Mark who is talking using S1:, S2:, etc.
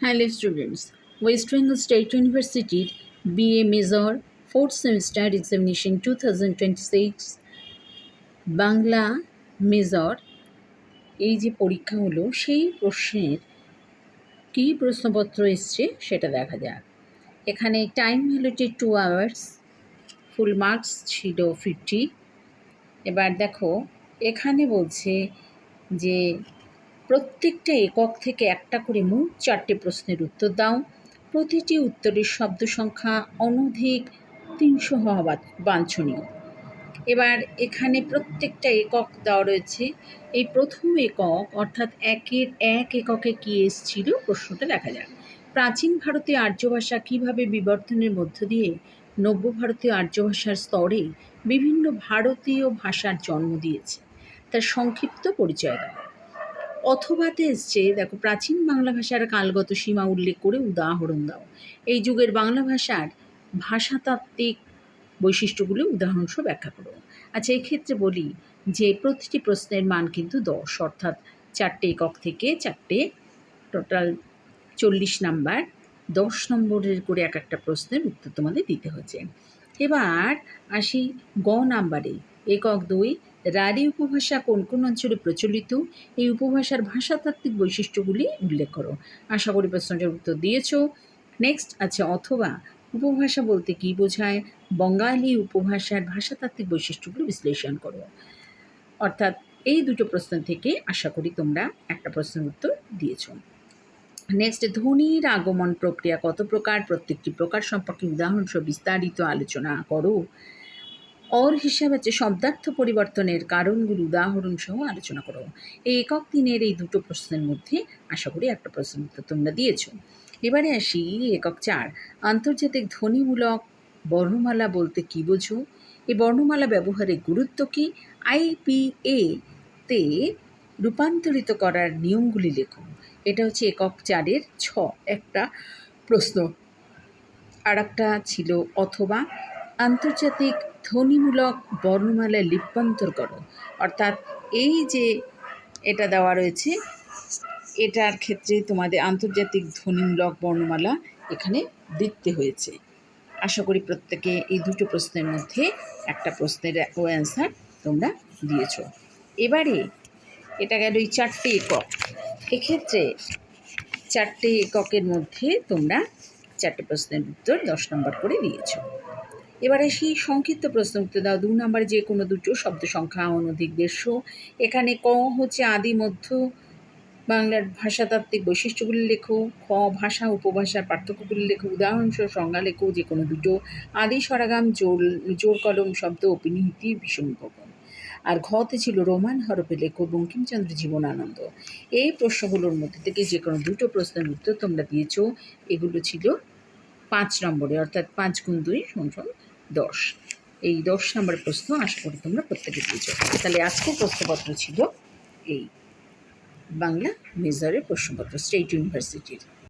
S1: Hello students, West Bengal State University BA Major 4th Semester Examination 2026 Bangla major এই যে পরীক্ষা হলো সেই প্রশ্নের কী প্রশ্নপত্র এসছে সেটা দেখা যাক। এখানে টাইম ভ্যালুটি 2 hours, ফুল মার্কস ছিল 50। এবার দেখো এখানে বলছে যে প্রত্যেকটা একক থেকে একটা করে মোট 4টে প্রশ্নের উত্তর দাও। প্রতিটি উত্তরের শব্দ সংখ্যা অনধিক 300 হওয়া বাঞ্ছনীয়। এবার এখানে প্রত্যেকটা একক দেওয়া রয়েছে। এই প্রথম একক অর্থাৎ এক এককে কী এসেছিল প্রশ্নটা দেখা যাক। প্রাচীন ভারতীয় আর্য ভাষা কীভাবে বিবর্তনের মধ্য দিয়ে নব্য ভারতীয় আর্য ভাষার স্তরে বিভিন্ন ভারতীয় ভাষার জন্ম দিয়েছে তার সংক্ষিপ্ত পরিচয় দাও। অথবাতে এসছে দেখো প্রাচীন বাংলা ভাষার কালগত সীমা উল্লেখ করে উদাহরণ দাও। এই যুগের বাংলা ভাষার ভাষাতাত্ত্বিক বৈশিষ্ট্যগুলি উদাহরণসহ ব্যাখ্যা করো। আচ্ছা, এক্ষেত্রে বলি যে প্রতিটি প্রশ্নের মান কিন্তু 10, অর্থাৎ 4টে একক থেকে 4টে, টোটাল 40 নাম্বার, 10 নম্বরের করে এক একটা প্রশ্নের উত্তর তোমাদের দিতে হচ্ছে। এবার আসি গ নাম্বারে। একক 2, রাঢ়ী উপভাষা কোন কোন অঞ্চলে প্রচলিত? এই উপভাষার ভাষাতাত্ত্বিক বৈশিষ্ট্যগুলি উল্লেখ করো। আশা করি প্রশ্নটার উত্তর দিয়েছো। নেক্সট আছে অথবা উপভাষা বলতে কী বোঝায়? বঙ্গালী উপভাষার ভাষাতাত্ত্বিক বৈশিষ্ট্যগুলি বিশ্লেষণ করো। অর্থাৎ এই দুটো প্রশ্ন থেকে আশা করি তোমরা একটা প্রশ্নের উত্তর দিয়েছো। নেক্সট, ধ্বনির আগমন প্রক্রিয়া কত প্রকার? প্রত্যেকটি প্রকার সম্পর্কে উদাহরণসহ বিস্তারিত আলোচনা করো। অর হিসাবে আছে শব্দার্থ পরিবর্তনের কারণগুলি উদাহরণসহ আলোচনা করো। এই একক 3-এর এই দুটো প্রশ্নের মধ্যে আশা করি একটা প্রশ্নের উত্তর তোমরা দিয়েছো। এবারে আসি একক 4, আন্তর্জাতিক ধ্বনিমূলক বর্ণমালা বলতে কী বোঝো? এই বর্ণমালা ব্যবহারের গুরুত্ব কী? IPA-তে রূপান্তরিত করার নিয়মগুলি লেখো। এটা হচ্ছে একক 4-এর একটা প্রশ্ন। আর একটা ছিল অথবা আন্তর্জাতিক ধ্বনিমূলক বর্ণমালা লিপ্যান্তর করো। অর্থাৎ এই যে এটা দেওয়া রয়েছে এটার ক্ষেত্রে তোমাদের আন্তর্জাতিক ধ্বনিমূলক বর্ণমালা এখানে দিতে হয়েছে। আশা করি প্রত্যেকে এই দুটো প্রশ্নের মধ্যে একটা প্রশ্নের অ্যান্সার তোমরা দিয়েছ। এবারে এটা গেল এই 4টে একক। এক্ষেত্রে 4টে এককের মধ্যে তোমরা 4টে প্রশ্নের উত্তর 10 নম্বর করে দিয়েছ। এবারে সেই সংক্ষিপ্ত প্রশ্ন উত্তর দাও। 2 নম্বরে যে কোনো দুটো শব্দ সংখ্যা অনধিক 150। এখানে ক হচ্ছে আদি মধ্য বাংলার ভাষাতাত্ত্বিক বৈশিষ্ট্যগুলি লেখো। খ ভাষা উপভাষার পার্থক্যগুলি লেখো। উদাহরণসহ সংজ্ঞা লেখো যে কোনো দুটো। আদি স্বরাগাম জোর কলম শব্দ অপিনিহিতি বিষমীকরণ। আর ঘতে ছিল রোমান হরফে লেখো বঙ্কিমচন্দ্র জীবনানন্দ। এই প্রশ্নগুলোর মধ্যে থেকে যে কোনো দুটো প্রশ্নের উত্তর তোমরা দিয়েছ। এগুলো ছিল 5 নম্বরে, অর্থাৎ 5 × 2 = 10। এই 10 নম্বর প্রশ্ন আশা করি তোমরা প্রত্যেকে দিয়েছ। তাহলে আজকের প্রশ্নপত্র ছিল এই বাংলা মেজরের প্রশ্নপত্র স্টেট ইউনিভার্সিটির।